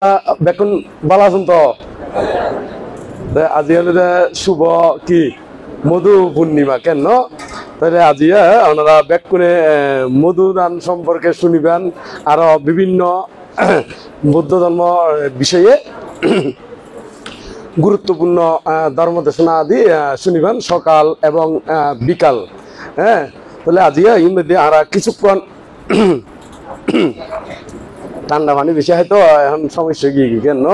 বেকুন ভালো আছেন তো? আজি হলে শুভ কি মধু পূর্ণিমা কেন? তাহলে আজি ওনারা বেকুনে মধুদান সম্পর্কে শুনিবেন, আরো বিভিন্ন বৌদ্ধ ধর্ম বিষয়ে গুরুত্বপূর্ণ ধর্মদেশনা আদি শুনিবেন সকাল এবং বিকাল। হ্যাঁ, তাহলে আজি এর মধ্যে আর কিছুক্ষণ ঠান্ডা পানি বেশি হয়তো এখন সমস্যা কি কেন?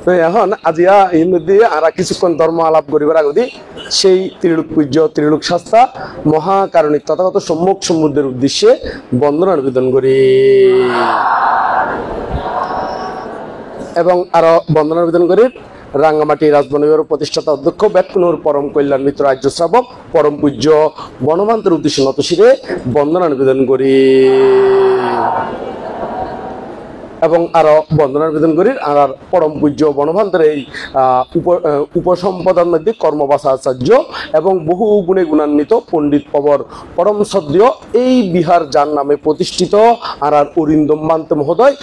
তো এখন আজিয়া এর মধ্যে আর কিছুক্ষণ ধর্ম আলাপ করিবার আগে সেই ত্রিলোক পূজ্য ত্রিলোক শাস্তা মহাকারণিক তথাগত সম্মুখ সমুদ্রের উদ্দেশ্যে বন্দনা নিবেদন করি এবং আরো বন্দনা নিবেদন করি রাঙ্গামাটি রাজবনের প্রতিষ্ঠাতা অধ্যক্ষ বেকুনুর পরম কল্যাণ মিত্র রাজ্য শ্রাবক পরম পূজ্য বনমান্তের উদ্দেশ্যে নতশিরে বন্দনা নিবেদন করি এবং আরো বন্দনা নিবেদন করি আর পরম পূজ্য বনভান্তের এই উপসম্পদার মধ্যে কর্মবাসা আচার্য এবং বহু গুণে গুণান্বিত পণ্ডিত পবর পরম শ্রদ্ধেয় এই বিহার যার নামে প্রতিষ্ঠিত আর অরিন্দম মান্তে মহোদয়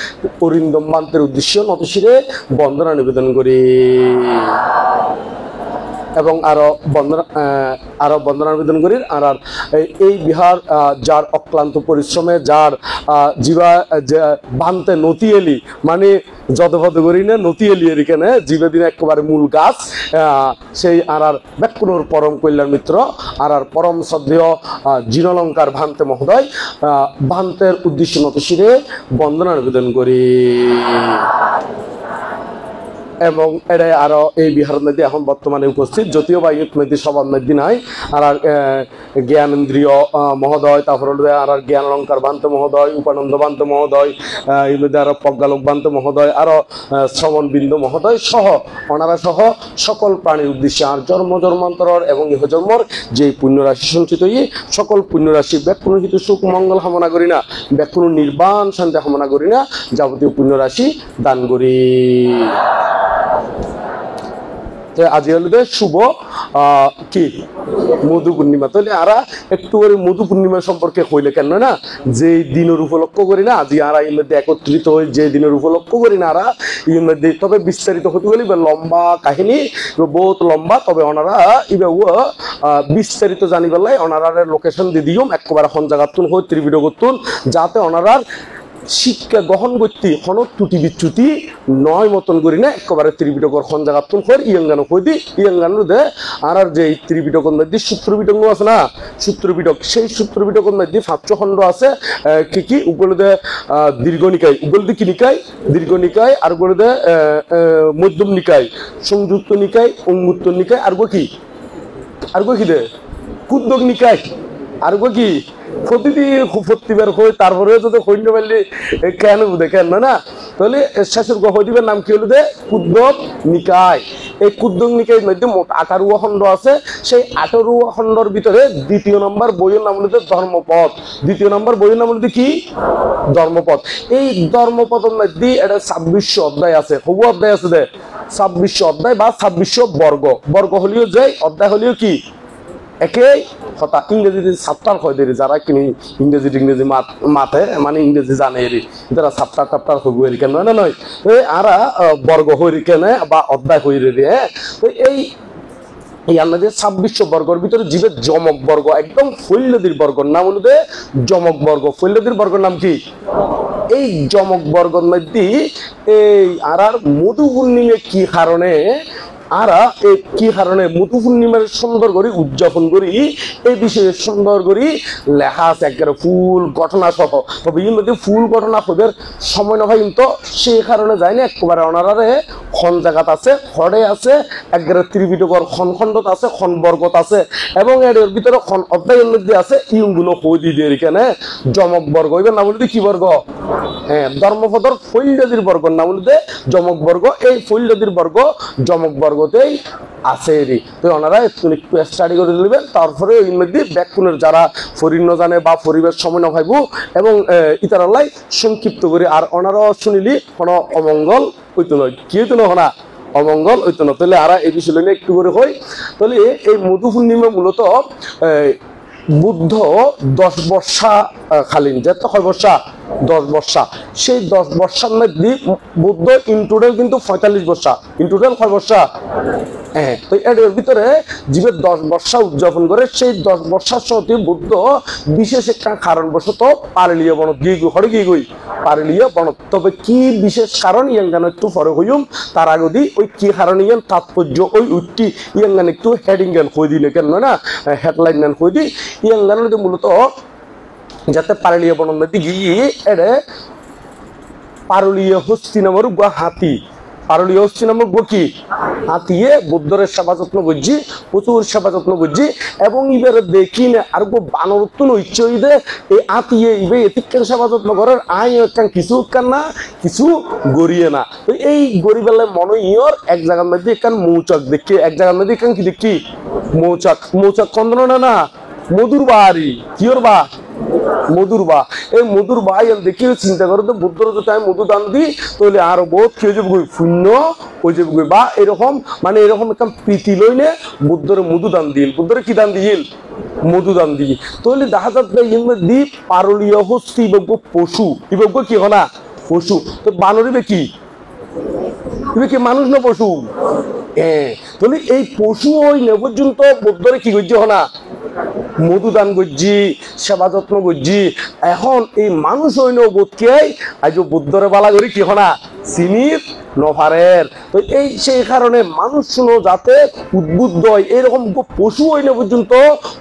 অরিন্দম মান্তের উদ্দেশ্যে নতশিরে বন্দনা নিবেদন করি এবং আরো বন্দনা নিবেদন করি আর এই বিহার যার অক্লান্ত পরিশ্রমে যার জীবা বানতে নতি এলি মানে যতপদ করি না নতি এলি এখানে জীবে দিন একেবারে মূল গাছ সেই আর বেকুনুর পরম কল্যাণ মিত্র আর পরম শ্রদ্ধেয় জিনলঙ্কার ভান্তে মহোদয় ভান্তের উদ্দেশ্য নতশিরে বন্দনা নিবেদন করি এবং এটাই আরো এই বিহার মধ্যে এখন বর্তমানে উপস্থিত যদিও বা ইউথ মধ্যে সবার মধ্যে নাই আর জ্ঞানেন্দ্রীয় মহোদয় তারপর আর জ্ঞান অলঙ্কার বান্ত মহোদয় উপানন্দ বান্ত মহোদয় এর মধ্যে আরো প্রজ্ঞালোক বান্ত মহোদয় আরো শ্রবণ বিন্দু মহোদয় সহ ওনারা সহ সকল প্রাণীর উদ্দেশ্যে আর জন্ম জন্মান্তর এবং ইহজন্মর যে পুণ্যরাশি সঞ্চিত সকল পুণ্যরাশি বেকুনুর হিত সুখ মঙ্গল কামনা করি না বেকুনুর নির্বাণ শান্তি কামনা করি না যাবতীয় পুণ্যরাশি দান করি। আজি হলে শুভ কি মধু পূর্ণিমা তাহলে আর একটু করে মধু পূর্ণিমা সম্পর্কে হইলে কেন না যে দিনের উপলক্ষ করি না আজি আর এর মধ্যে একত্রিত হয়ে যে দিনের উপলক্ষ করি না আর এর মধ্যে তবে বিস্তারিত হতে গেলে লম্বা কাহিনী বহুত লম্বা তবে ওনারা এবার বিস্তারিত জানিবার লাই ওনারা লোকেশন দিয়ে দিও একেবারে হন জায়গাতুন হয়ে ত্রিভিডিও করতুন যাতে ওনারা শিক্ষা গ্রহণ করতে কোনো ত্রুটি বিচ্যুতি নয় মতন করি না একেবারে ত্রিপিটকর খন জায়গা তুন হয়ে ইয়াঙ্গানো হয়ে দি ইয়াঙ্গানো দে আর যে ত্রিপিটকর মধ্যে সূত্রপিটক আছে না সূত্রপিটক সেই সূত্রপিটকর মধ্যে 500 খণ্ড আছে কি কি উপরে দে দীর্ঘনিকায় উপরে দি কি নিকায় দীর্ঘনিকায় আর উপরে দে মধ্যম নিকায় সংযুক্ত নিকায় অঙ্গুত্ত নিকায় আর কি দে কুদ্দক নিকায় আর কি প্রতিদিন প্রতিবার হয়ে তারপরে যদি সৈন্য পারলে কেন দেখেন না তাহলে শেষের হইদিবের নাম কি হলো দে কুদ্দক নিকায়। এই কুদ্দক নিকায়ের মধ্যে মোট 18 খণ্ড আছে সেই 18 খণ্ডর ভিতরে দ্বিতীয় নম্বর বইয়ের নাম হলো ধর্মপদ দ্বিতীয় নম্বর বইয়ের নাম হলো কি ধর্মপদ। এই ধর্মপদের মধ্যে এটা 2600 অধ্যায় আছে হবু অধ্যায় আছে দে 2600 অধ্যায় বা 2600 বর্গ বর্গ হলিও যে অধ্যায় হলিও কি একেই কথা ইংরেজিতে সাপ্তাহ হয় দেরি যারা কিনি ইংরেজি মাথে মানে ইংরেজি জানে এরি যারা সাপ্তাহ হইব এরি কেন না নয় আর বর্গ হইরি কেনে বা অধ্যায় হইরে রে তো এই আমাদের 2600 বর্গের ভিতরে জীবের যমক বর্গ একদম ফৈল্যদির বর্গর নাম হলো যমক বর্গ ফৈল্যদির বর্গের নাম কি এই যমক বর্গের মধ্যে এই আর মধু পূর্ণিমা কি কারণে আর এই কি কারণে মধু পূর্ণিমার সুন্দর করে উদযাপন করি এই বিষয়ে সুন্দর করে লেখা আছে একেবারে ফুল ঘটনা সহ তবে এর মধ্যে ফুল ঘটনা হবার সময় না হয় কিন্তু সেই কারণে যায় না একেবারে ওনারারে খন জায়গাত আছে হরে আছে একেবারে ত্রিপিটকর খন খণ্ডত আছে খন বর্গত আছে এবং এর ভিতরে খন অধ্যায়ের মধ্যে আছে ইগুলো হই দিয়ে এখানে যমক বর্গ এবার নাম বলতে কি বর্গ হ্যাঁ ধর্মপদর ফৈল্যদির বর্গর নাম বলতে যমক বর্গ এই ফৈল্যদির বর্গ যমক বর্গতেই আছে এরি তো ওনারা একটু স্টাডি করে নেবেন তারপরে এর মধ্যে বেকুনের যারা ফরিন্ন জানে বা পরিবেশ সময় না ভাইব এবং ইতারালাই সংক্ষিপ্ত করে আর ওনারাও শুনিলি কোনো অমঙ্গল হইতো নয় কি হইতো না অমঙ্গল হইতো না তাহলে আর এই বিষয় নিয়ে একটু করে হয় তাহলে এই মধু পূর্ণিমা মূলত বুদ্ধ 10 বর্ষা খালিন যে 6 বর্ষা 10 বর্ষা, সেই 10 বর্ষার মধ্যে বুদ্ধ ইন টোটাল কিন্তু 45 বর্ষা, ইন টোটাল কয় বর্ষা? হ্যাঁ, তো এর ভিতরে জীবের 10 বর্ষা উদযাপন করে, সেই 10 বর্ষার সত্যি বুদ্ধ বিশেষ একটা কারণবশত পারলীয় বনত গিয়ে হরে গিয়ে গই পারলীয় বনত। তবে কি বিশেষ কারণ ইয়াঙ্গান একটু পরে হইম, তার আগে দি ওই কি কারণ ইয়ান তাৎপর্য ওই উঠটি ইয়াঙ্গান একটু হেডিং গান হয়ে দিলে কেন না হেডলাইন গান হয়ে দিই। ইয়াঙ্গান মূলত যাতে পারলীয় বনের মধ্যে গিয়ে এড়ে পারলীয় হস্তিনামর হাতি, পারলীয় হস্তিনামর কি হাতিয়ে বুদ্ধর সেবা যত্ন করছি, প্রচুর সেবা যত্ন করছি, এবং ইবারে দেখি না আর বানরত্ন ইচ্ছে হইদে এই আতিয়ে ইবে এতিকান সেবা যত্ন করার আই একখান কিছু না কিছু গড়িয়ে না। তো এই গরিবেলায় মনে ইয়র এক জায়গার মধ্যে একখান মৌচাক দেখি, এক জায়গার মধ্যে একখান কি দেখি মৌচাক, মৌচাক কন্দন না মধুর বাড়ি কিওর বা মধুর বা, এই মধুর বা দেখি চিন্তা করো তো বুদ্ধর যদি আমি মধু দান দিই তাহলে আরো বহুত কি হয়ে যাবে শূন্য হয়ে যাবে, বা এরকম মানে এরকম একটা প্রীতি লইলে বুদ্ধরে মধু দান দিল, বুদ্ধরে কি দান দিল মধু দান দিই। তাহলে দেখা যাচ্ছে দি পারলীয় হস্তি ইবজ্ঞ পশু, ইবজ্ঞ কি হনা পশু, তো বানরিবে কি ইবে কি মানুষ না পশু? হ্যাঁ, তাহলে এই পশু ওই নে পর্যন্ত বুদ্ধরে কি করছে হনা মধু দান করছি, সেবা যত্ন করছি। এখন এই মানুষ হইন বোধকে আজ বুদ্ধরে বালা করি কি হনা চিনির নফারের। তো এই সেই কারণে মানুষ শুনো যাতে উদ্বুদ্ধ হয়, এইরকম পশু হইলে পর্যন্ত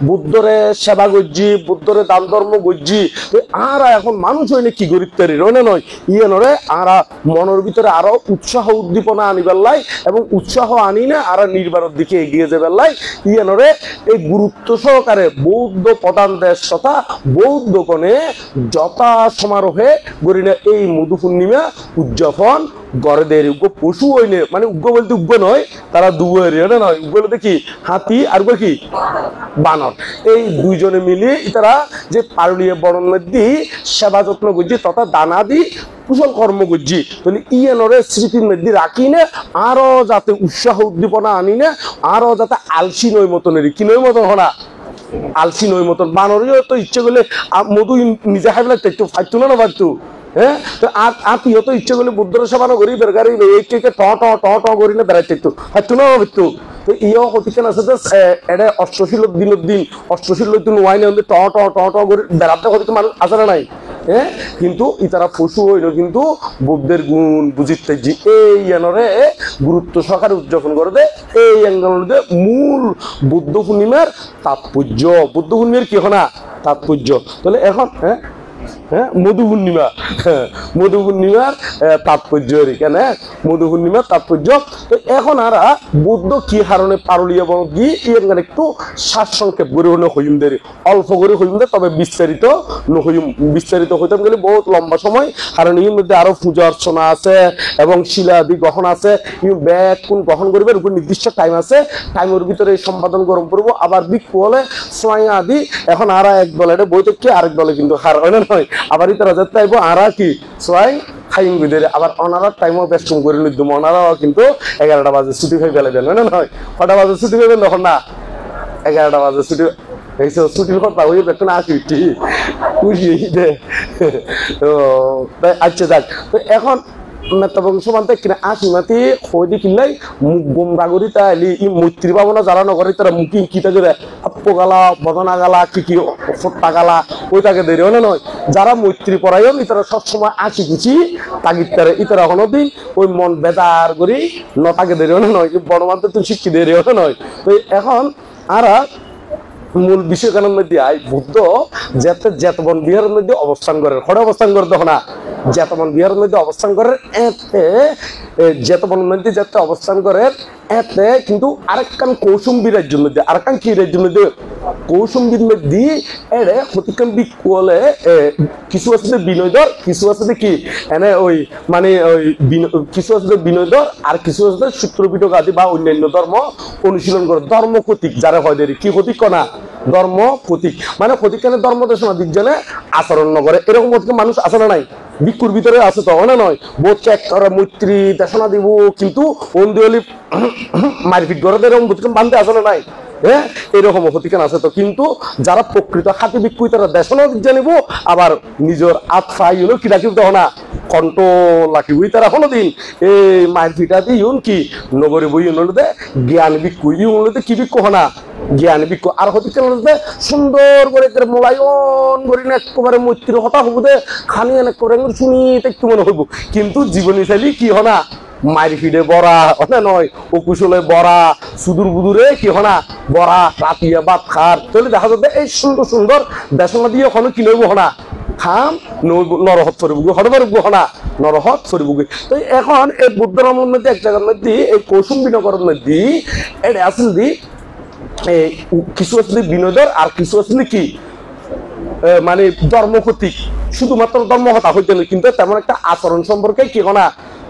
বুদ্ধরে সেবা করছি, বুদ্ধরে দান ধর্ম করছি। তো আরা এখন মানুষ হইলে কি গরিব রইনে নয় ইয়ে নরে আরা মনের ভিতরে আরো উৎসাহ উদ্দীপনা আনিবার লাই, এবং উৎসাহ আনি না আরা নির্বাণের দিকে এগিয়ে যাবার লাই ইয়ে নরে এই গুরুত্ব সহকারে বৌদ্ধ প্রধান দেশ তথা বৌদ্ধ কোণে যথা সমারোহে গরিনা এই মধু পূর্ণিমা উদযাপন গড়দের উগ্র পশু হইলে মানে উগ্র বলতে উগ্র নয়, তারা দুয়ারে নয়, উগ্র বলতে কি হাতি আর কি বানর, এই দুইজনে মিলে তারা যে পারলীয় বনের মধ্যে সেবা যত্ন করছি তথা দানা দি কুশল কর্ম করছি। তাহলে ইয়েনরে স্মৃতির মধ্যে রাখি না আরো যাতে উৎসাহ উদ্দীপনা আনি না, আরো যাতে আলসি নয় মতনেরই কি নয় মতন হনা আলসি নয় মতন। বানরীয় তো ইচ্ছে করলে মধু নিজে খাইবে একটু ফাইতো না ফাইতো, হ্যাঁ, তো আত্মীয় তো ইচ্ছে করলে বুদ্ধর সেবা করি বেরগারি এই ট ট করি না বেড়াইতে একটু ফাইতো না ফাইতো। তো ইও হতিকেন আছে যে এটা অষ্টশীলের দিনের দিন অষ্টশীলের দিন ওয়াইনে ট ট ট ট করে বেড়াতে হতে মানুষ আসে না নাই, হ্যাঁ, কিন্তু ইতারা পশু হইল কিন্তু বুদ্ধের গুণ বুঝিতে এই এনরে গুরুত্ব সহকারে উদযাপন করে দে। এই অ্যাঙ্গলের মূল বুদ্ধ পূর্ণিমার তাৎপর্য, বুদ্ধ পূর্ণিমার কি হনা তাৎপর্য। তাহলে এখন হ্যাঁ হ্যাঁ মধু পূর্ণিমা, মধু পূর্ণিমার তাৎপর্য কেন মধু পূর্ণিমার তাৎপর্য। তো এখন আর বুদ্ধ কি কারণে পারলীয় বনত গিয়ে একটু সারসংক্ষেপ করে হলে হইম দেরি অল্প করে হইম দে, তবে বিস্তারিত নহইম, বিস্তারিত হইতাম গেলে বহুত লম্বা সময়, কারণ এর মধ্যে আরো পূজা অর্চনা আছে এবং শিলাদি গ্রহণ আছে, ব্যাগ কোন গ্রহণ করবে উপর নির্দিষ্ট টাইম আছে, টাইমের ভিতরে সম্পাদন গরম করবো, আবার বিক্ষু হলে সোয়াই আদি। এখন আর এক দলে বই থেকে আরেক দলে কিন্তু হার হয় না নয়, আবার ইতারা যেতে আইব আর কি সোয়াই খাইম গুদের, আবার অনারার টাইমও বেশ কম করে নিদ্যম, অনারাও কিন্তু 11টা বাজে ছুটি খাই ফেলে দেন না নয়, কটা বাজে ছুটি খাইবেন তখন না 11টা বাজে ছুটি এইসব ছুটির কথা হয়ে দেখুন আসি খুশি দে। তো আচ্ছা যাক, তো এখন বংশমান্তে কিনা আসি মাতি হইদি কিনলাই মুখ গোমরা করি তাইলি ই মৈত্রী পাবনা যারা নগরে তারা মুখি কিতা করে আপো গালা বদনা গালা কি কি ফোট্টা গালা ওই তাকে দেরি হলে নয়, যারা মৈত্রী পরায়ণ ইতারা সবসময় আসি খুশি তাগিদ তারে ইতারা হলো দিন ওই মন বেদার করি নটাকে দেরি হলে নয়, বড়মানতে তুমি শিক্ষি দেরি হলে নয়। তো এখন আর মূল বিষয় কারণ মধ্যে আই বুদ্ধ যেতে জেতবন বিহারের মধ্যে অবস্থান করেন, খড়ে অবস্থান করে তখন না জেতবন বিহারের মধ্যে অবস্থান করেন, এতে জেতবন মধ্যে যেতে অবস্থান করেন এতে কিন্তু আরেকখান কৌশুম্বী রাজ্যের মধ্যে আরেকখান কি রাজ্যের মধ্যে কৌশুম্বীর মধ্যে এড়ে হতিকান বিকলে কিছু আছে বিনয়দর, কিছু আছে কি এনে ওই মানে ওই কিছু আছে বিনয়দর, আর কিছু আছে সূত্রপিটক আদি বা অন্যান্য ধর্ম অনুশীলন করে, ধর্ম কতিক যারা হয় দেরি কি কতিক কনা ধর্ম কতিক মানে কতিকানের ধর্ম দেশনা দিক জনে আচরণ নগরে, এরকম মানুষ আছে না নাই ভিক্ষুর ভিতরে আছে তো না নয়, বোধকে এক মৈত্রী দেশনা দিব কিন্তু অন্দি হলি মারপিট করে এরকম বোধকে বান্ধে আছে না নাই, হ্যাঁ এরকম হতিকান আছে। তো কিন্তু যারা প্রকৃত হাতি বিক্ষু তারা দেশন জানিব আবার নিজের আত্মা ইউনো কি রাখিব তখন না কণ্ঠ লাখিব তারা কোনো দিন এই মায়ের ফিটা দিয়ে ইউন কি নগরী বই ইউনতে জ্ঞান বিক্ষু ইউনতে কি বিক্ষু হনা জ্ঞান বিক্ষু আর হতিকান সুন্দর করে মোলায়ন করি না একেবারে মৈত্রীর হতা হবো দে খানি অনেক করে শুনি একটু মনে হইব কিন্তু জীবনী শৈলী কি হনা মায়ের ফিডে বড়া ওটা নয় ও কুশলে বড়া সুদূর বুদুরে কি হনা বড়া রাতিয়া ভাত খার তাহলে দেখা যাবে এই সুন্দর সুন্দর দেশনা দিয়ে ওখানে কি নইব হনা খাম নরহত ফরিবুগে হরবারুগ হনা নরহত ফরিবুগে। তো এখন এই বুদ্ধ ধর্মের মধ্যে এক জায়গার মধ্যে এই কৌশুম্বী নগরের মধ্যে এটা আসল দি কিছু আসলে বিনোদন আর কিছু আসলে কি মানে ধর্মকতিক শুধুমাত্র ধর্ম হতা হইতে নয় কিন্তু তেমন একটা আচরণ সম্পর্কে কি না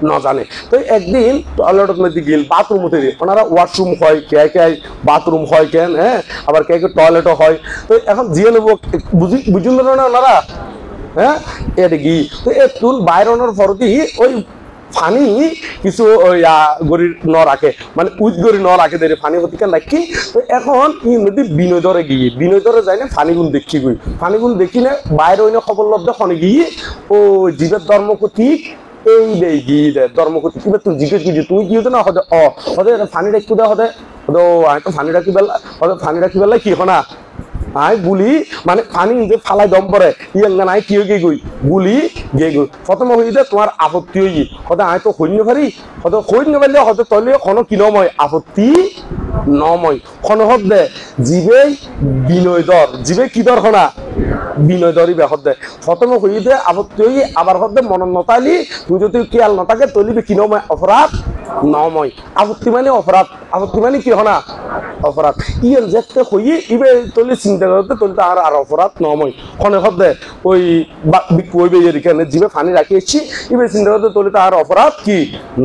না জানে। তো একদিন টয়লেটের মধ্যে গেল বাথরুম হতে দিয়ে ওনারা ওয়াশরুম হয় কে কে বাথরুম হয় কেন হ্যাঁ আবার কে কে টয়লেটও হয়। তো এখন জিয়ে নেবো বুঝুন না ওনারা হ্যাঁ এটা কি তো এ তুল বাইরনের ফরদি ওই ফানি কিছু গরির ন রাখে মানে উইথ গরি ন রাখে দেরে ফানি হতিকান রাখি। তো এখন ই নদী বিনোদরে গিয়ে বিনোদরে যাই না ফানিগুণ দেখি গই ফানিগুণ দেখি না বাইরে ওই খবর লব্ধ খনে গিয়ে ও জীবের ধর্মকতিক এই দেই গিয়ে দেয় ধর্মকতিক কিবা তুই জিজ্ঞেস করছি তুই কি হতো না হতে হতে ফানিটা একটু দেওয়া হতে হতো আমি তো ফানি রাখি বেলা হতে ফানি রাখি বেলা কি হনা আই বুলি মানে পানি যে ফালাই দম পরে ইয়াঙ্গান আই কি হয়ে গই বুলি গে গই প্রথম হইতে তোমার আপত্তি হই হতে আই তো হইন্য পারি হতে হইন্য পারলে হতে তলে কোনো কিনময় আপত্তি নময় খন হত দে জীবে বিনয়দর জীবে কি দর হনা বিনয়দরই বেহত দে প্রথম হইতে আপত্তি হই আবার হতে মন নতালি তুই যদি খেয়াল নথাকে তলিবে কিনময় অপরাধ নময় আপত্তি মানে অপরাধ আপত্তি মানে কি হনা অপরাধ ইয়ান যেতে হই ইবে তলি চিন্তা করতে তলি আর আর অপরাধ নময় খনে হতে ওই কইবে এখানে জীবে ফানি রাখিয়েছি ইবে চিন্তা করতে তলি আর অপরাধ কি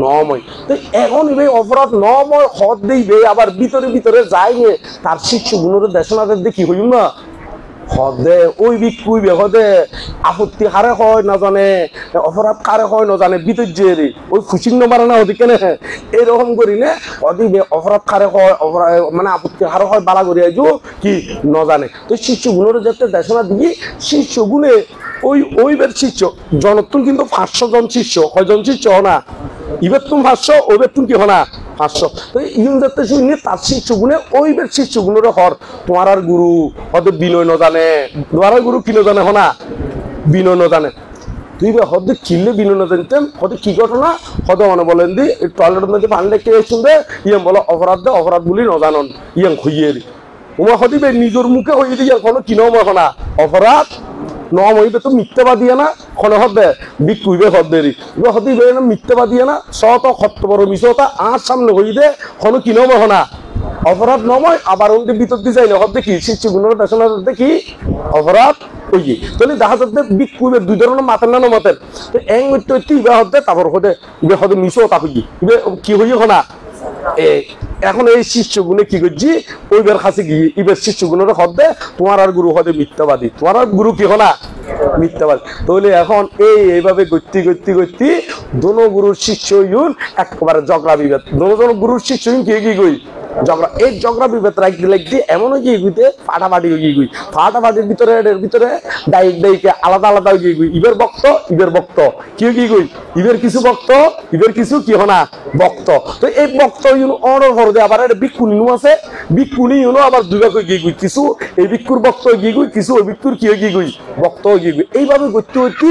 নময়। তো এখন ইবে অপরাধ নময় হদ দিবে আবার ভিতরে ভিতরে যায় তার শিষ্য গুণের দেশনাদের দেখি হইম না হদে ওই বিকুইবে হদে আপত্তি কারে হয় না জানে অপরাধ কারে হয় না জানে ভিতর যে ওই খুশির নম্বর না ওদিকে না এরকম করি না অদিবে অপরাধ কারে হয় মানে আপত্তি কারে হয় বালা করি আইজো কি ন জানে। তো শিষ্য গুণের যাতে দেশনা দিয়ে শিষ্য গুণে ওই বের শিষ্য জনতুন কিন্তু 500 জন শিষ্য কয়জন শিষ্য না ইবের তুমি 500 ওই বের তুমি কি হনা 500। তো ইউন যাতে শুনে তার শিষ্য গুণে ওই বের শিষ্য গুণের হর তোমার আর গুরু হয়তো বিনয় ন জানে তোমার গুরু কি ন জানে হনা বিনয় ন জানে তুই হয়তো কিনলে বিনয় ন জানতেন হয়তো কি ঘটনা হয়তো মনে বলেন দি টয়লেটের মধ্যে পানি লেগে শুনবে ইয়াম বলো অপরাধ দে অপরাধ বলি ন জানন ইয়াং হইয়ে ওমা হদিবে নিজের মুখে হইয়ে দিয়ে কোনো কিনো হনা অপরাধ নম হইবে তো মিথ্যাবাদী না খনে হদে বিকুইবে হদেরি হদিবে না মিথ্যাবাদী না শত সত্য বড় মিশতা আর সামনে হইদে কোনো কিনো হনা অপরাধ নময় আবার ওদের ভিতর দিয়ে যাইলে হদ দেখি শিষ্য গুণের দেশনা দেখি অপরাধ ওই তাহলে দেখা যাচ্ছে বিকুইবে দুই ধরনের মাতের না মতের তো এং ঐত্যি ইবে হদে তারপর হদে ইবে হদে মিশতা হই ইবে কি হই হনা এখন এই শিষ্য গুণে কি করছি ওইবার কাছে গিয়ে ইবের শিষ্য গুণের হদে তোমার আর গুরু হদে মিথ্যাবাদী তোমার আর গুরু কি হনা মিথ্যাবাদী। তাহলে এখন এইভাবে গতি গতি গতি দোনো গুরুর শিষ্য ইউন একেবারে ঝগড়া বিভেদ দোনো গুরুর শিষ্য ইউন কি গই ঝগড়া এই ঝগড়া বিভেদ রাখতে লাগতে এমন হয়ে গিয়ে ফাটাফাটি হয়ে গই ফাটাফাটির ভিতরে এর ভিতরে ডাইক ডাইকে আলাদা আলাদা হয়ে গই ইবের বক্ত কি গই ইবের কিছু বক্ত ইবের কিছু কি হনা বক্ত। তো এই বক্ত ইউন অনর ভর দে আবার এটা বিক্ষুনি আছে বিক্ষুনি ইউনো আবার দুই ভাগ হয়ে গই কিছু এই বিক্ষুর বক্ত হয়ে গই কিছু ওই বিক্ষুর কি হয়ে গই বক্ত হয়ে গই এইভাবে করতে করতে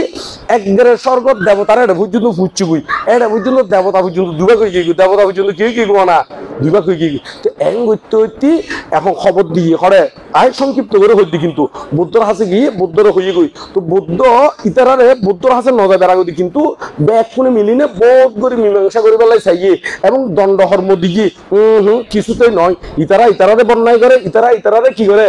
একবারে স্বর্গ দেবতার এটা পর্যন্ত ফুটছি গই এটা পর্যন্ত দেবতা পর্যন্ত দুই ভাগ হয়ে গই দেবতা পর্যন্ত কি হয়ে গই না দুই ভাগ হয়ে গই। তো এং করতে করতে এখন খবর দিয়ে করে আয় সংক্ষিপ্ত করে হইতে কিন্তু বুদ্ধর হাসে গিয়ে বুদ্ধর হয়ে গই। তো বুদ্ধ ইতারারে বুদ্ধর হাসে নজা বেড়া গদি কিন্তু ব্যাগ ফোনে মিলিনে বোধ করে মীমাংসা করে বেলায় চাইয়ে এবং দণ্ড হর্ম দিয়ে কিছুতেই নয় ইতারারে বন্যায় করে ইতারারে কি করে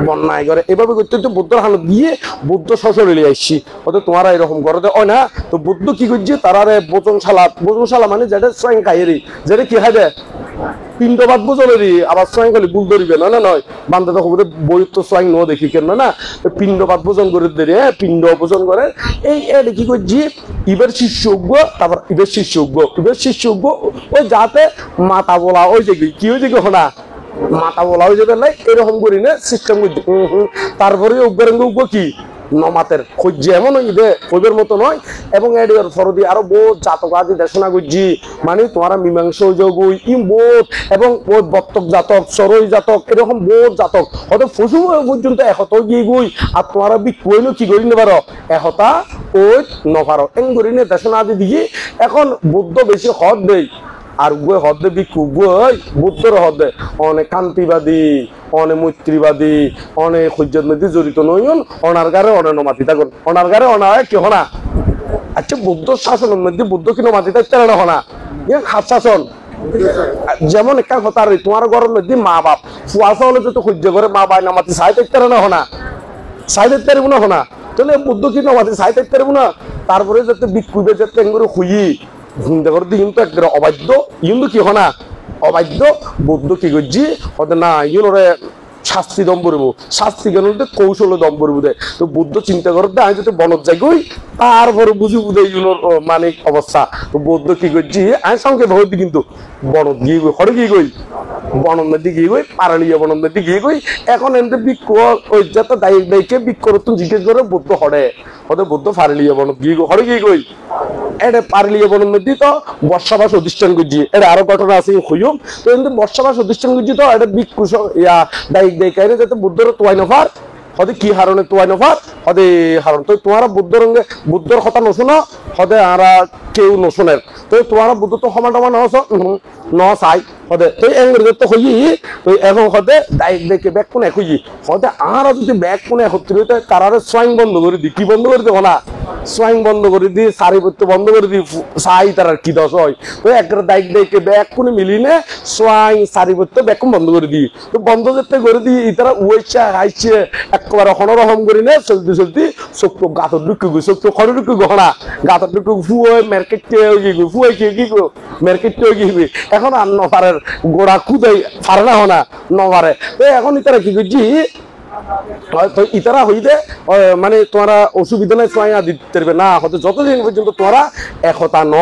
বন্যায় করে এভাবে করতে করতে বুদ্ধর হালত গিয়ে বুদ্ধ শ্বশুরে লিয়ে আসছি হয়তো তোমারা এরকম করে হয় না। তো বুদ্ধ কি করছে তারারে ভোজনশালা মানে যেটা স্বয়ং খাইয়েরি যেটা কি খাইবে পিণ্ডবাদ বোঝলেরই আবার স্বয়ং খালি ভুল ধরিবে না নয় বান্ধব বই তো স্বয়ং ন দেখি কেন না পিণ্ডবাদ ভোজন করে দেরি হ্যাঁ পিণ্ড ভোজন করে এই এটা কি করছি ইবের শিষ্য তারপর ইবের শিষ্য ওই যাতে মাতা বলা ওই যে কি ওই যে হনা মাথা বলা হয়ে যাবে লাই এরকম করি না সিস্টেম করছি তারপরে উগ্রাঙ্গ উগ্র কি নমাতের খোঁজ এমন দে কইবের মতো নয় এবং এর ফরদি আরো বহুত জাতক আদি দেশনা করছি মানে তোমার মীমাংস যোগ ইম বহুত এবং বহুত বত্তক জাতক সরই জাতক এরকম বহুত জাতক হয়তো ফসু পর্যন্ত একত গিয়ে গই আর তোমার বিকইলো কি করি নেবার একতা ওই নপারো এং করি নে দেশনা আদি দিয়ে এখন বুদ্ধ বেশি হদ দেয় আর গো হদে বিক্ষু গই বুদ্ধর হদে অনেক কান্তিবাদী অনেক মৈত্রীবাদী অনেক সূর্যের মধ্যে জড়িত নইন অনার গারে অনেক নমাতি থাকুন অনার গারে অনায় কি হনা আচ্ছা বুদ্ধ শাসনের মধ্যে বুদ্ধ কি নমাতি থাকতে না হনা খাস শাসন যেমন একটা কথা রে তোমার ঘরের মধ্যে মা বাপ ফুয়াশা হলে যত সূর্য করে মা বাই নামাতি সাই থাকতে না হনা সাই থাকতে পারবো না হনা তাহলে বুদ্ধ কি নমাতি সাই থাকতে পারবো না তারপরে যাতে বিক্ষুবে যাতে এঙ্গুলো খুঁজি দেখো কিন্তু একটা অবাধ্য কিন্তু কি হনা অবাধ্য বুদ্ধ কি করছি হতে না ইউনোরে শাস্তি দম পড়বো শাস্তি কেন কৌশল দম পড়বো দে তো বুদ্ধ চিন্তা করতে আমি যদি বনত যাই গই তারপরে বুঝি বুঝে ইউনোর মানে অবস্থা তো বুদ্ধ কি করছি আমি সঙ্গে ভগবতী কিন্তু বনত গিয়ে গই হরে গিয়ে গই বনের মধ্যে গিয়ে গই পারালিয়া বনের মধ্যে গিয়ে গই এখন এমনি বিক্ষ ওই যাতে দায়িকে বিক্ষ করতুন জিজ্ঞেস করে বুদ্ধ হরে হতে বুদ্ধ পারালিয়া বনত গিয়ে গই হরে গিয়ে গই এটা পারলিয়ে বনের মধ্যে তো বর্ষাবাস অধিষ্ঠান করছি এটা আরো ঘটনা আছে হইম তো এমনি বর্ষাবাস অধিষ্ঠান করছি তো এটা বিক্ষুষ ইয়া দায়িক দায়িকারে যাতে বুদ্ধর তোয়াই নফার হতে কি হারণে তোয়াই নফার হতে হারণ তো তোমার বুদ্ধ রঙে বুদ্ধর কথা নশুনো হতে আরা কেউ নশুনের তো তোমার বুদ্ধ তো সমান টমান ন চাই হতে তো এঙ্গের তো হই তো এখন হতে দায়িক দায়িকে ব্যাগ কোনে হই হতে আর যদি ব্যাগ কোনে হতে তারারে সোয়াইং বন্ধ করে দি কি বন্ধ করে দেবো না সোয়াইং বন্ধ করে দি সারিপত্য বন্ধ করে দি চাই তার কি দশ হয় তো একটা দায়িক দায়িকে ব্যাগ কোনে মিলিনে সোয়াইং সারিপত্য ব্যাগ বন্ধ করে দি তো বন্ধ যেতে করে দি তারা ওইসা আইসে একবারে হনরহম করি না চলতে চলতে চোখ গাতর ঢুকে গই চোখ খড়ে ঢুকে গহনা গাতর ঢুকে ফুয়ে মার্কেটে গিয়ে গই ফুয়ে কি গো মার্কেটে গিয়ে এখন আর নপারের গোড়া কুদাই পারে না হনা নপারে তো এখন ইতারা কি করছি তো ইতারা হইতে মানে তোমরা অসুবিধা নাই সোয়া দিতে পারবে না হয়তো যতদিন পর্যন্ত তোমরা একতা ন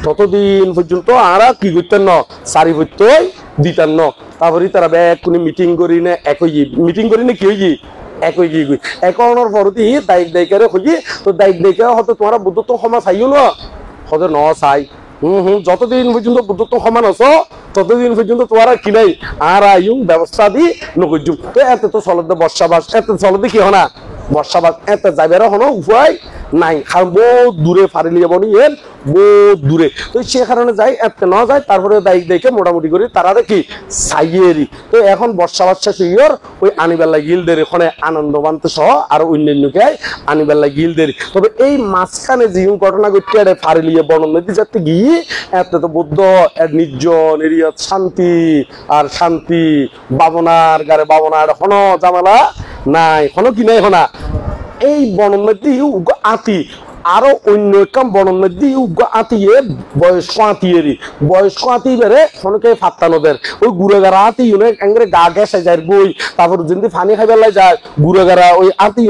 ততদিন পর্যন্ত আর কি করতেন ন সারি হইতেই দিতেন ন তারপরে তারা ব্যাগ কোন মিটিং করি না একই মিটিং করি না কি হই একই গিয়ে গই একাউন্টের পরতি দায়িক দায়িকারে হই তো দায়িক দায়িকা হয়তো তোমরা বুদ্ধ তো ক্ষমা চাইও না হয়তো ন চাই যতদিন পর্যন্ত বুদ্ধ তো সমান আছো ততদিন পর্যন্ত তোমরা কি নাই আর আয়ুং ব্যবস্থা দি নকজুম তো এত তো চলতে বর্ষাবাস এত চলতে কি হনা বর্ষাবাস এত যাইবার হনো উপায় নাই কারণ বহুত দূরে ফারিলিয়ে বনি এর বহুত দূরে তো সে কারণে যাই এত না যায় তারপরে দায়িক দায়িকে মোটামুটি করে তারা দেখি সাইয়েরি তো এখন বর্ষাবাস শেষ হইয়র ওই আনিবেলা গিলদের এখানে আনন্দবান্ত সহ আর অন্যান্যকে আনিবেলা গিলদের তবে এই মাঝখানে যে ঘটনা ঘটছে এটা ফারিলিয়ে বন নদী যাতে গিয়ে এত তো বুদ্ধ নির্জন এরিয়া শান্তি আর শান্তি বাবনার গারে বাবনার হন জামালা নাই হন কি নাই হনা এই বনের মধ্যে আতি আরো অন্য কাম বনের মধ্যে আতিয়ে বয়স্ক আতি বেড়ে অনেকে ফাত্তানোদের ওই গুড়েগারা আতি এঙ্গে গা গ্যাসে যায় বই তারপর যদি পানি খাইবেলায় যায় গুড়েগারা ওই আতি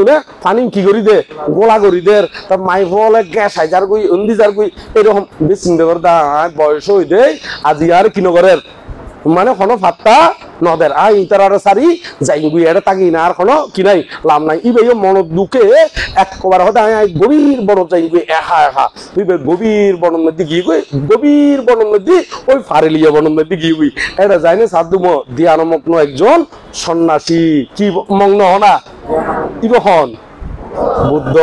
পানি কি করি দে গোলা করি দের তার মাই ফলে গ্যাস আই যার গই অন্দি যার গই এরকম বেশ চিন্তা করে দা বয়স হই দে আজি আর কিনগরের মানে কোনো ফাত্তা নদের আই ইতার সারি যাই গুই এটা তাকি না আর কোনো কি নাই লাভ নাই ইবে মন দুঃখে একবার হতে গভীর বন যাই গুই একা একা তুই গভীর বনের মধ্যে গিয়ে গুই গভীর বনের মধ্যে ওই ফারেলিয়া বনের মধ্যে গিয়ে গুই এটা যাই না সাধুম ধ্যানমগ্ন একজন সন্ন্যাসী কি মগ্ন হনা ইব হন বুদ্ধ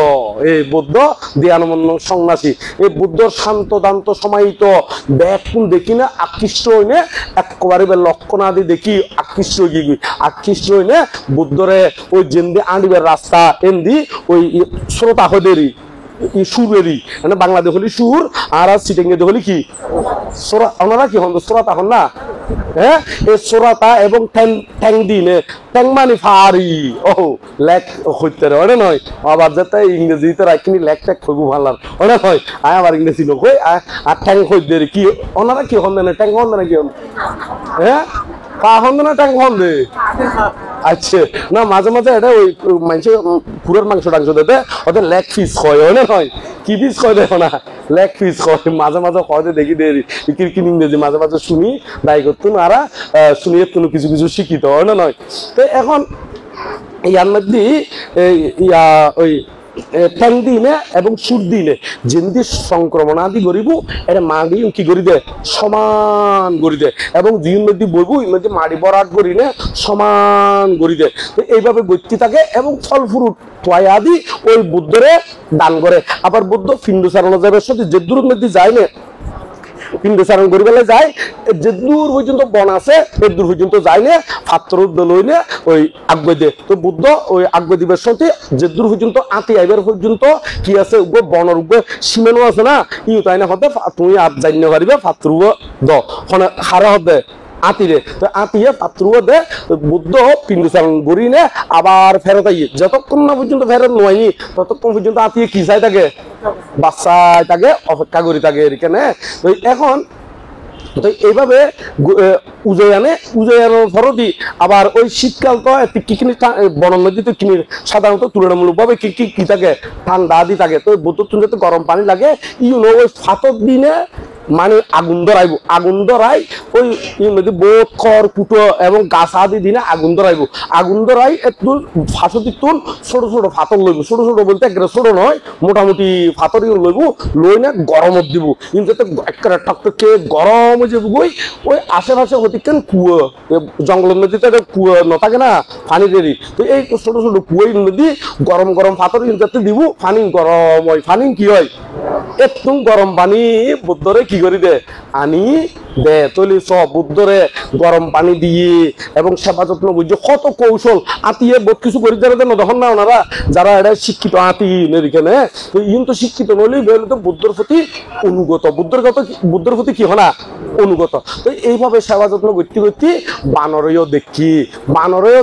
এই বুদ্ধ ধ্যানমগ্ন সন্ন্যাসী এই বুদ্ধর শান্ত দান্ত সমাহিত ব্যাগ কোন দেখি না আকৃষ্ট হইনে একবারে লক্ষণ আদি দেখি আকৃষ্ট হয়ে গিয়ে আকৃষ্ট হইনে বুদ্ধরে ওই যেমনি আনিবার রাস্তা এমনি ওই শ্রোতা হদেরই সুরেরই মানে বাংলাদেশ হলি সুর আর সিটেঙ্গে হলি কি সোরা ওনারা কি হন শ্রোতা হন না হ্যাঁ এই শ্রোতা এবং ঠ্যাং দিনে ঠ্যাং মানে ফারি ও লেখ হইতে ওটা নয় আবার যাতে ইংরেজিতে রাখিনি লেখ টেক খুব ভালো ওটা নয় আয় আবার ইংরেজি নকই আর ঠ্যাং হইতে কি ওনারা কি হন না ঠ্যাং হন না কি হন হ্যাঁ পা হন্দ না টাং হন্দে আচ্ছা না মাঝে মাঝে এটা ওই মানুষের পুরোর মাংস টাংস দেবে ওদের লেগ পিস হয় না নয় কি পিস হয় দেখো না লেগ পিস হয় মাঝে মাঝে হয়তো দেখি দেরি কিনিং দিয়ে মাঝে মাঝে শুনি দায়ী করতুন আর শুনিয়ে কোনো কিছু কিছু শিক্ষিত হয় না নয় তো এখন ইয়ার মধ্যে ইয়া ওই ঠ্যাং দিনে এবং সুর দিলে যেমনি সংক্রমণ আদি করিব এটা মাগি কি করি দে সমান করি দে এবং যিন মধ্যে বইব এই মধ্যে মাড়ি বরাট করি নে সমান করি দে তো এইভাবে গতি থাকে এবং ফল ফ্রুট তোয়াই আদি ওই বুদ্ধরে দান করে আবার বুদ্ধ ফিন্ডু সারানো যাবে সত্যি যে দূরের মধ্যে যায় না পিণ্ড চারণ করি বেলা যায় যে দূর পর্যন্ত বন আছে এর দূর পর্যন্ত যায় না পাত্র লই না ওই আগ্য দে তো বুদ্ধ ওই আগ্য দিবের সাথে যে দূর পর্যন্ত আতি আইবার পর্যন্ত কি আছে বনের উপরে সীমানো আছে না ইউ তাই না হতে তুমি আপ জান্য পারিবে পাত্র দ হারা হবে আতিরে তো আতিয়ে পাত্র দে বুদ্ধ পিণ্ড চারণ করি না আবার ফেরত আইয়ে যতক্ষণ না পর্যন্ত ফেরত নয়নি ততক্ষণ পর্যন্ত আতিয়ে কি চাই থাকে বাচ্চায় তাকে অপেক্ষা করি থাকে এখানে তো এখন তো এইভাবে উজয়ানোর ফরদি আবার ওই শীতকাল তো কিনি বনের মধ্যে তো কিনি সাধারণত তুলনামূলকভাবে কি থাকে ঠান্ডা আদি থাকে তো বুদ্ধ যাতে গরম পানি লাগে ইউনো ওই ফাতর দিনে মানে আগুন ধরাইব আগুন ধরাই ওই নদী বোধ খড় কুটো এবং গাছ আদি দিনে আগুন ধরাইব আগুন ধরাই একটু ফাঁসতি তুল ছোট ছোট ফাতর লইব ছোট ছোট বলতে একেবারে ছোট নয় মোটামুটি ফাতর লইব লই না গরমত দিব কিন্তু একেবারে টকটকে গরম হয়ে যাবো ওই আশেপাশে হতিকেন কুয়ো জঙ্গলের মধ্যে তো একটা কুয়ো নথাকে না পানি দেরি তো এই ছোট ছোট কুয়োর নদী গরম গরম ফাতর কিন্তু দিব পানি গরম হয় পানি কি হয় একদম গরম পানি বুদ্ধরে কি করি দে আনি দে তলি সব বুদ্ধরে গরম পানি দিয়ে এবং সেবা যত্ন বুঝছে কত কৌশল আতিয়ে বহুত কিছু করি দেবে না তখন না ওনারা যারা এটা শিক্ষিত আতি এখানে তো ইন তো শিক্ষিত নইলেই বেরোলে তো বুদ্ধর প্রতি অনুগত বুদ্ধর প্রতি কি হয় না অনুগত তো এইভাবে সেবা যত্ন করতে করতে বানরেও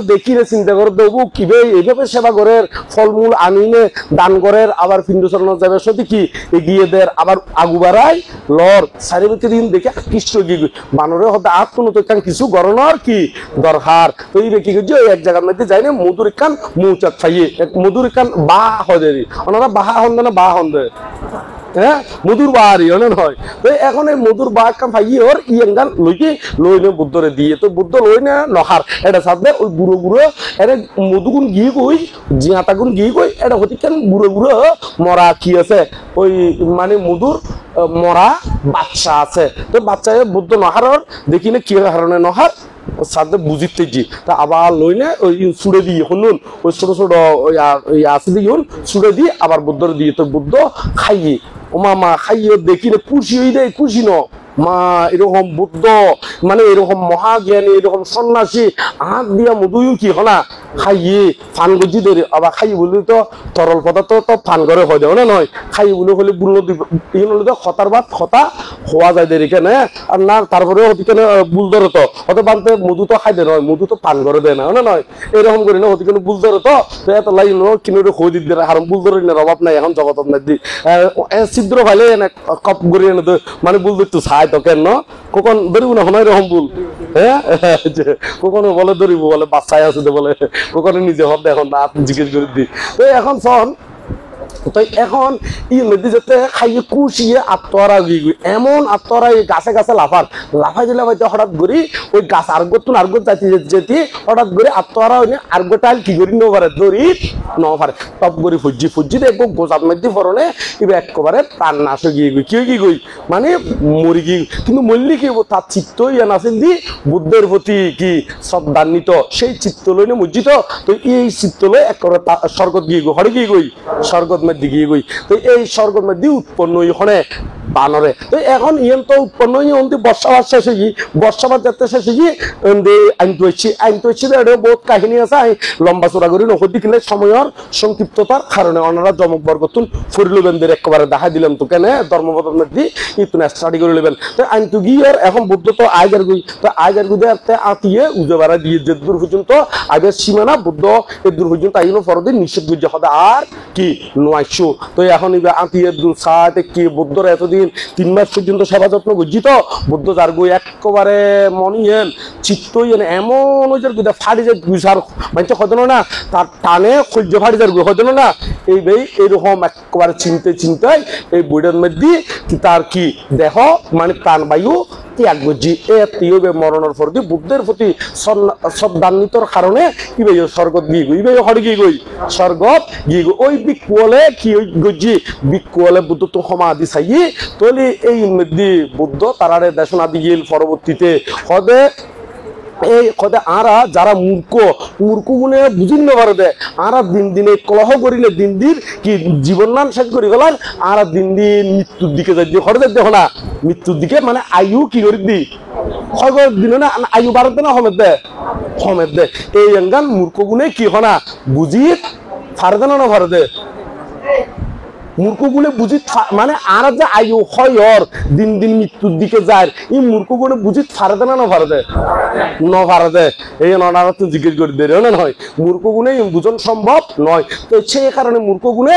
দেখি রে চিন্তা করে দেবো কিভাবে এইভাবে সেবা করের ফলমূল আনিনে দান করের আবার পিণ্ডচরণ যাবে সত্যি কি এগিয়ে দেয় আবার আগু বাড়াই লর চারিবর্তী দিন দেখে আকৃষ্ট গিয়ে বানরে হতে আর কোনো তো কিছু গরণর কি দরকার তো এই কি করছে এক জায়গার মধ্যে যাই না মধুর কান মৌচাক খাইয়ে মধুর কান বা হদে ওনারা বাহা হন্দে না বা হন্দে হ্যাঁ মধুর বাহারি হয় তো এখন এই মধুর বাহার কাম ফাইয়ে ওর ইয়ান লইকে লই নে বুদ্ধরে দিয়ে তো বুদ্ধ লই না নহার এটা সাথে ওই বুড়ো বুড়ো এটা মধুগুণ গিয়ে কই জিয়াতাগুণ গিয়ে কই এটা হতে কেন বুড়ো বুড়ো মরা কি আছে ওই মানে মধুর মরা বাচ্চা আছে তো বাচ্চা বুদ্ধ নহার দেখি না কি কারণে নহার সাথে বুঝিতে জি তা আবার লই না ওই ছুড়ে দিয়ে শুনুন ওই ছোট ছোট আছে দিয়ে ছুড়ে দিয়ে আবার বুদ্ধরে দিয়ে তো বুদ্ধ খাইয়ে ও মা খাইয়ে দেখি না খুশি হয়ে দেয় খুশি ন মা এরকম বুদ্ধ মানে এরকম মহাজ্ঞানী এরকম সন্ন্যাসী হাত দিয়া মধুও কি হনা খাইয়ে ফান গজি ধরে আবার খাই বলি তো তরল পদার্থ তো ফান করে হয় দেও না নয় খাই বলে হলে বুলো তো খতার ভাত খতা হওয়া যায় দেরি কেন আর না তারপরে হতিকেন বুল ধরে তো হতে বানতে মধু তো খাই দে নয় মধু তো পান করে দেয় না নয় এরকম করি না হতিকেন বুল ধরে তো এত লাই কিনে খই দিতে হারাম বুল ধরে না অভাব নাই এখন জগত নাই দি ছিদ্র ভাইলে কপ করি এনে মানে বুল ধরতো চাই তো কেন কখন ধরিব না হনাই রকম বুল হ্যাঁ কখনো বলে ধরিব বলে বাচ্চাই আছে বলে কখনো নিজে হব এখন না জিজ্ঞেস করে দি তো এখন শোন তো এখন ই নদী যেতে খাইয়ে কুশিয়ে আত্মহারা গিয়ে এমন আত্মহারা গাছে গাছে লাফাই দিলে হয়তো হঠাৎ করে ওই গাছ আর্গতুন আর্গ যেতে হঠাৎ করে আত্মহারা হইনি আর্গটাইল কি করি নপারে দড়ি নপারে টপ করে ফুজি দেখবো গোজাত মধ্যে ফরনে এবার একেবারে প্রাণ নাশ গিয়ে গই কি গই মানে মরি গিয়ে কিন্তু মরলি কি তার চিত্ত ইয়ান আছে দি বুদ্ধের প্রতি কি শ্রদ্ধান্বিত সেই চিত্ত লইনে মজ্জিত তো এই চিত্ত লই একেবারে স্বর্গত গিয়ে গই হরে গিয়ে গই স্বর্গত দিকে গই তো এই স্বর্গের মধ্যে উৎপন্ন ওখানে বানরে তো এখন ইয়েন তো উৎপন্ন বর্ষাবাদ শেষ হয়ে বর্ষাবাদ যাতে শেষ হয়ে আইন তো হচ্ছে এটা বহুত কাহিনী আছে লম্বা চোরা করি নদী কিনে সময়ের সংক্ষিপ্ততার কারণে ওনারা জমক বরগতুন ফরিলবেনদের একেবারে দেখা দিলাম তো কেন ধর্মপদের মধ্যে ইতুন স্টাডি করে নেবেন তো আইন তো গিয়ে এখন বুদ্ধ তো আয়গার গুই তো আয়গার গুদে আতিয়ে উজে বাড়া দিয়ে যে দূর পর্যন্ত আগের সীমানা বুদ্ধ এ দূর পর্যন্ত আইনো ফরদে নিষেধ গুজে হবে আর কি নয়শো তো এখন আতিয়ে দূর সাথে কি বুদ্ধর এতদিন 3 মাস পর্যন্ত সেবা যত্ন করছি তো বুদ্ধ যার গই একেবারে মনিয়েন চিত্তই এমন ওই যে ফাড়ি যে গুছার মানে হতো না তার টানে সহ্য ফাড়ি যার হতো না এই ভাই এরকম একেবারে চিন্তায় এই বইটার মধ্যে তার কি দেহ মানে প্রাণবায়ু ত্যাগ করছি এ মরণের প্রতি বুদ্ধের প্রতি শ্রদ্ধান্বিতর কারণে কি ভাই স্বর্গত গিয়ে গই ভাই হরে গিয়ে গই স্বর্গত গিয়ে গই ওই বিকুয়ালে কি ওই গজি বিকুয়ালে বুদ্ধ তো সমাধি চাই তলি এই মধ্যে বুদ্ধ তারারে দেশনা দিল পরবর্তীতে হদে এই কথা আরা যারা মূর্খ গুণে বুঝিন পারে দে আরা দিন দিনে কলহ করিলে দিন দিন কি জীবন নাম শেষ করি গেলাম আরা দিন দিন মৃত্যুর দিকে যাই ঘরে যাই দেখো না মৃত্যুর দিকে মানে আয়ু কি করি দি ক্ষয় করে দিল না আয়ু বাড়াতে না সমেত দে এই এঙ্গান মূর্খ গুণে কি হনা বুঝি ফারে দে না ফারে দে মূর্খগুলো বুঝি মানে আর যে আয়ু হয় দিন দিন মৃত্যুর দিকে যায় এই মূর্খগুলো বুঝি ফারে দে না ফারে দে ফারে দে এই ননারা তো জিজ্ঞেস করে দেয় না নয় মূর্খগুণে বুঝন সম্ভব নয় তো সেই কারণে মূর্খগুণে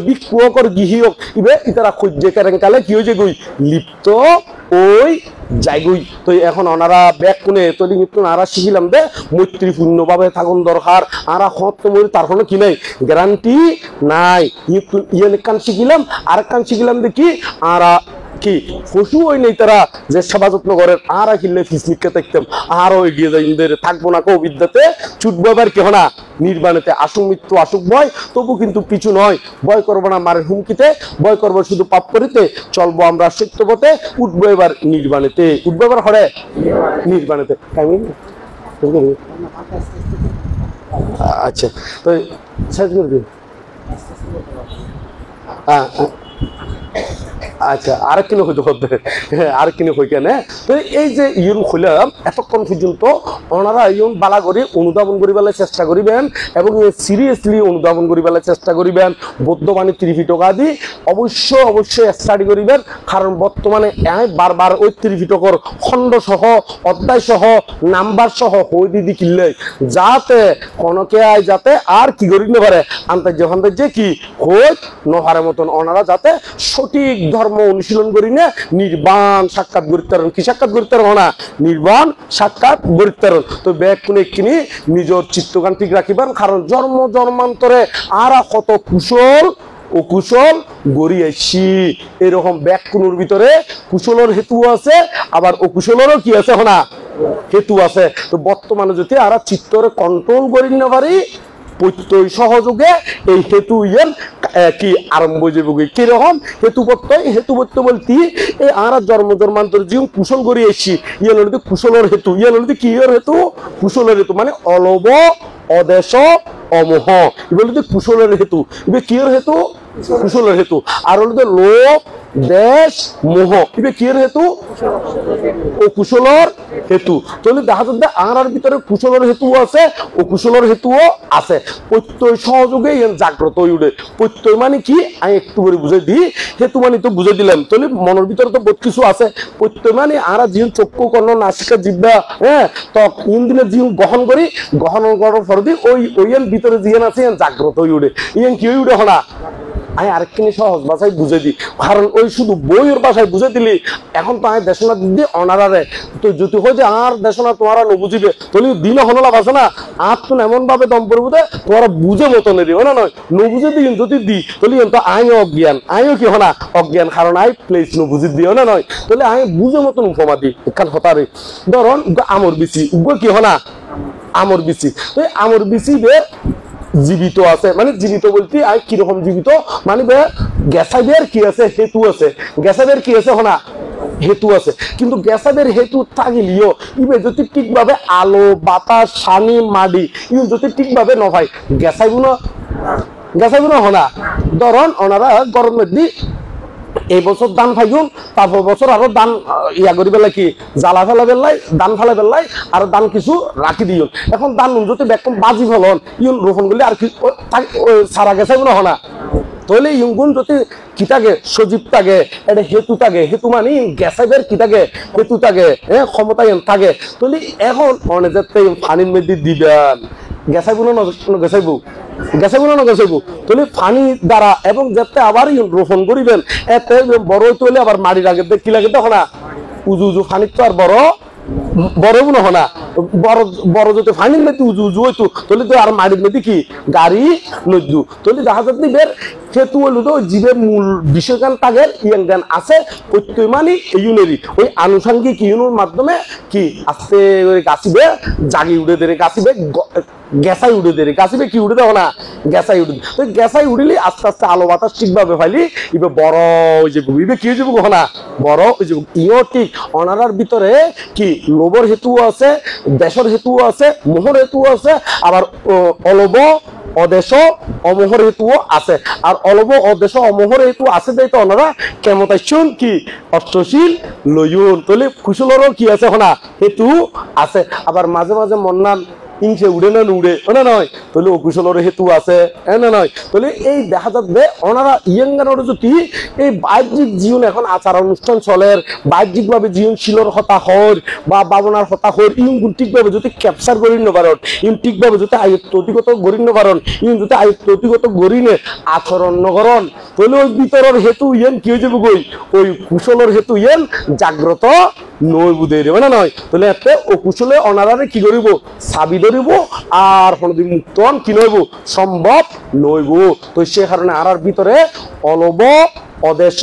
বিক্ষোকর গৃহীয় ইবে ইতারা খোঁজে কেরেঙ্কালে কি হয়েছে গই লিপ্ত ওই যাইগই তো এখন ওনারা ব্যাক কোনে তৈরি মৃত্যু আরা শিখিলাম দে মৈত্রীপূর্ণভাবে থাকুন দরকার আরা হত মরি তার কোনো কি নাই গ্যারান্টি নাই মৃত্যু ইয়ে কান শিখিলাম আর কান শিখিলাম দেখি আরা কি পশু ওই নেই তারা যে সেবা যত্ন করেন আর কিনলে ফিসমিককে দেখতাম আরো এগিয়ে যাই ইন্দের থাকবো না কবিদ্যাতে ছুটবো এবার কেহ না নির্বাণেতে আসুক মৃত্যু আসুক ভয় তবু কিন্তু পিছু নয় ভয় করবো না মারের হুমকিতে ভয় করবো শুধু পাপ করিতে চলবো আমরা সত্যপথে উঠবো এবার নির্বাণেতে উঠবো এবার হরে নির্বাণেতে আচ্ছা তো শেষ করে দিন হ্যাঁ আচ্ছা আরেক কিনে হইতে হবে আরেক কিনে হই কেন তো এই যে ইউন হইলাম এতক্ষণ পর্যন্ত ওনারা ইউন বালা করে অনুধাবন করিবার চেষ্টা করিবেন এবং সিরিয়াসলি অনুধাবন করিবার চেষ্টা করিবেন বৌদ্ধবাণী ত্রিপিটকা দি অবশ্যই স্টাডি করিবেন কারণ বর্তমানে বারবার ওই ত্রিপিটকর খণ্ড সহ অধ্যায় সহ নাম্বার সহ হই দিদি কিনলে যাতে কনকে আয় যাতে আর কি করি না পারে আন্তর্য কি হই নহারের মতন ওনারা যাতে সঠিক ধর্ম অনুশীলন করি না নির্বাণ সাক্ষাৎ গরিতারণ কি সাক্ষাৎ গরিতারণ না নির্বাণ সাক্ষাৎ গরিতারণ তো ব্যাগ কোনে কিনি নিজের চিত্তগান ঠিক রাখিবেন কারণ জন্মান্তরে আরা কত কুশল ও কুশল গড়ি আইসি এরকম ব্যাগ কোনোর ভিতরে কুশলের হেতু আছে আবার অকুশলেরও কি আছে না হেতু আছে তো বর্তমানে যদি আরা চিত্তরে কন্ট্রোল করি না পারি প্রত্যয় সহযোগে এই হেতু ইয়েন কি আরম্ভ যাবে কিরকম হেতুপত্য বলতে এই আরা জন্মান্তর জীবন কুশল করে এসছি ইয়ে হলো কুশলের হেতু ইয়ে হলো কি এর হেতু কুশলের হেতু মানে অলব অদেশ অমোহ এগুলো কুশলের হেতু এবার কি এর হেতু কুশলের হেতু আর হলো লোভ দেশ মোহ এবার কি এর হেতু ও কুশলের হেতু তাহলে দেখা যাচ্ছে আর ভিতরে কুশলের হেতু আছে ও কুশলের হেতুও আছে প্রত্যয় সহযোগে জাগ্রত হয়ে উঠে প্রত্যয় মানে কি আমি একটু করে বুঝাই দিই হেতু মানে তো বুঝাই দিলাম তাহলে মনের ভিতরে তো বহুত কিছু আছে প্রত্যয় মানে আর জীবন চক্ষু কর্ণ নাসিকা জিহ্বা হ্যাঁ তো ইন্দ্রিয়ের জীবন গ্রহণ করি গ্রহণ করার পর দিয়ে ওই ভিতরে জীবন আছে জাগ্রত হয়ে উঠে ইয়ান কি হয়ে উঠে না আমি আরেকখানি সহজ ভাষায় বুঝে দিই কারণ ওই শুধু বইয়ের ভাষায় বুঝে দিলি এখন তো আমি দেশনা দিদি অনারারে তো যদি হয় যে আর দেশনা তোমারা নবুঝিবে তাহলে দিন হনলা ভাষা না আর তো এমন ভাবে দম পড়বো তোমরা বুঝে মতো নেই না নয় নবুঝে দিন যদি দিই তাহলে তো আইও অজ্ঞান আইও কি হনা অজ্ঞান কারণ আই প্লেস নবুঝি দিও না নয় তাহলে আমি বুঝে মতন উপমা দিই এখান হতারে ধরুন আমর বিচি উগ্র কি হনা আমর বিচি তো আমর বিচি বে জীবিত আছে মানে জীবিত বলতে আর কিরকম জীবিত মানে গ্যাসাইবের কি আছে হেতু আছে গ্যাসাইবের কি আছে হনা হেতু আছে কিন্তু গ্যাসাইবের হেতু থাকিলেও ইবে যদি ঠিকভাবে আলো বাতাস সানি মাটি ইউ যদি ঠিকভাবে নহয় গ্যাসাইব না হনা ধরুন ওনারা গরম মধ্যে এই বছর দান ফাইগুন তারপর বছর আরো দান ইয়া করি বেলা কি জ্বালা ফেলা বেলাই দান ফেলা বেলাই আর দান কিছু রাখি দিও এখন দান যদি বেকম বাজি ফেলন ইউন রোপণ করলে আর কি সারা গেছে না হনা তাহলে ইউগুন যদি কি থাকে সজীব থাকে এটা হেতু থাকে হেতু মানে গ্যাসাইবের কি থাকে হেতু থাকে হ্যাঁ ক্ষমতা থাকে তাহলে এখন অনেক পানির মধ্যে দিবেন গেছাইব না গেছাইব গেছাইব না গেছাইব তাহলে পানি দ্বারা এবং যাতে আবার রোপণ করিবেন এতে বড় হইতে হলে আবার মাটির আগে কি লাগে দেখো না উজু উজু পানি তো আর বড় বড় মনে হয় না বড় বড় যদি ফাইনাল মেদি উজু উজু হইতো তাহলে তো আর মাটির মেদি কি গাড়ি নদু তাহলে দেখা যাচ্ছে বের সেতু হলো তো জীবের মূল বিষয়গান তাগের ইয়াং গান আছে প্রত্যয় মানে ইউনেরি ওই আনুষঙ্গিক ইউনের মাধ্যমে কি আস্তে করে গাছিবে জাগি উড়ে দেরে গাছিবে গ্যাসাই উড়ে দেরে গাছিবে কি উড়ে দেও না গ্যাসাই উড়ে তো গ্যাসাই উড়িলে আস্তে আস্তে আলো বাতাস ঠিকভাবে ফাইলি ইবে বড় ওই যে ইবে কি হয়ে যাবো না বড় ওই যে ইও ঠিক অনারার ভিতরে কি লোভর হেতুও আছে দেশর হেতুও আছে মোহর হেতুও আছে আবার অলব অদেশ অমোহর হেতুও আছে আর অলব অদেশ অমোহর হেতু আছে দেয় তো ওনারা কেমতাইছুন কি অষ্টশীল লয়ুন তাহলে কুশলেরও কি আছে হনা হেতু আছে আবার মাঝে মাঝে মন্নান ইংসে উড়ে না উড়ে না নয় তাহলে অকুশলের হেতু আছে না নয় তাহলে এই দেখা যাবে ওনারা ইয়াঙ্গানোর যদি এই বাহ্যিক জীবন এখন আচার অনুষ্ঠান চলের বাহ্যিকভাবে জীবনশীলর হতা হর বা বাবনার হতা হর ইউন ঠিকভাবে যদি ক্যাপচার করি নপারন ইউন ঠিকভাবে যদি আয়ত্তগত গড়ি নপারন ইউন যদি আয়ত্তগত গড়ি নে আচরণ নগরণ তাহলে ওই ভিতরের হেতু ইয়েন কি হয়ে যাবে গই ওই কুশলের হেতু ইয়েন জাগ্রত নই বুঝে দেবে না নয় তাহলে এতে ও কুশলে অনারারে কি করিব সাবি ধরিব আর কোনদিন মুক্তন কি নইব সম্ভব নইব তো সে কারণে আর ভিতরে অলব অদেশ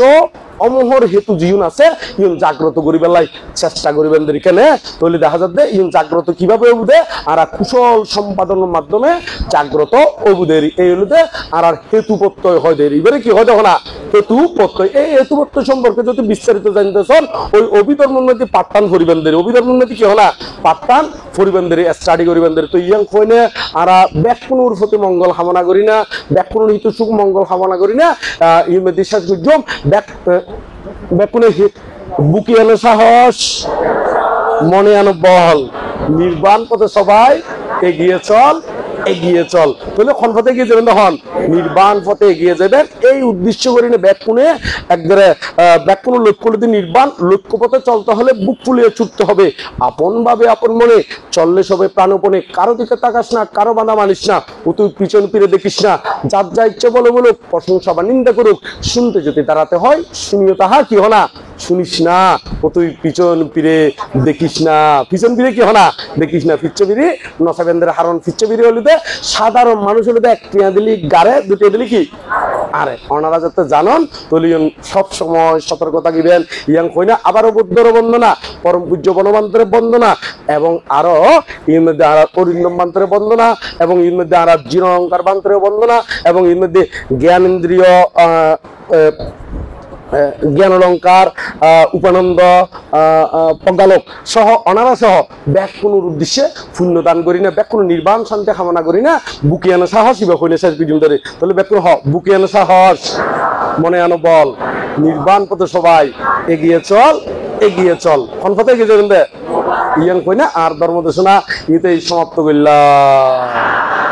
অমোহর হেতু জীবন আছে ইউন জাগ্রত করিবার লাই চেষ্টা করিবেন কেনে তাহলে দেখা যাবে ইউন জাগ্রত কিভাবে বুঝে আর কুশল সম্পাদনের মাধ্যমে জাগ্রত অবুদের এই হলুদে আর হেতু প্রত্যয় হয় দেরি এবারে কি হয় দেখো না হেতু প্রত্যয় এই হেতু প্রত্যয় সম্পর্কে যদি বিস্তারিত জানতে চান ওই অভিধর্মের মধ্যে পাঠদান করিবেন দেরি অভিধর্মের মধ্যে কি হয় না পাঠদান করিবেন দেরি স্টাডি করিবেন দেরি তো ইয়াং কইনে আর ব্যাকুণের প্রতি মঙ্গল কামনা করি না ব্যাকুণের হিত সুখ মঙ্গল কামনা করি না ইউন বিশ্বাস করলাম ব্যাকুণের বুকে আনো সাহস মনে আনো বল নির্বাণ পথে সবাই এগিয়ে চল তাহলে কোন পথে এগিয়ে যাবেন তখন নির্বাণ পথে এগিয়ে যাবেন এই উদ্দেশ্য করে ব্যাকুণে একবারে ব্যাকুণ লক্ষ্য যদি নির্বাণ লক্ষ্য পথে চলতে হলে বুক ফুলিয়ে ছুটতে হবে আপন ভাবে আপন মনে চললে সবে প্রাণপণে কারো দিকে তাকাস না কারো বাধা মানিস না ও তুই পিছন ফিরে দেখিস না যার যা ইচ্ছে বলে বলুক প্রশংসা বা নিন্দা করুক শুনতে যদি দাঁড়াতে হয় শুনিও তাহা কি হনা শুনিস না ও তুই পিছন ফিরে দেখিস না পিছন ফিরে কি হনা দেখিস না ফিচ্ছে ফিরে নসাবেন্দ্রের হারণ ফিচ্ছে ফিরে হলিতে সাধারণ মানুষ হলিতে একটিয়া দিলি গারে দুটিয়া দিলি কি আরে ওনারা যাতে জানন তাহলে সব সময় সতর্ক থাকিবেন ইয়াং কই না আবারও বুদ্ধর বন্দনা পরম পূজ্য বনবান্তরের বন্দনা এবং আরো এর মধ্যে আর অরিন্দম বান্তরের বন্দনা এবং এর মধ্যে আর জিনঅহংকার বান্তরের বন্দনা এবং এর মধ্যে জ্ঞানেন্দ্রিয় জ্ঞান অলঙ্কার উপানন্দ প্রজ্ঞালোক সহ অনারা সহ ব্যাকুণের উদ্দেশ্যে পুণ্যদান করি না ব্যাকুণ নির্বাণ শান্তি কামনা করি না বুকে আনো সাহস ইবা কইলে শেষ পর্যন্ত তাহলে ব্যাকুণ বুকে আনো সাহস মনে আনো বল নির্বাণ পথে সবাই এগিয়ে চল কোন পথে এগিয়ে যাবেন দে ইয়াং কই না আর ধর্ম দেশনা ইতেই সমাপ্ত করলাম।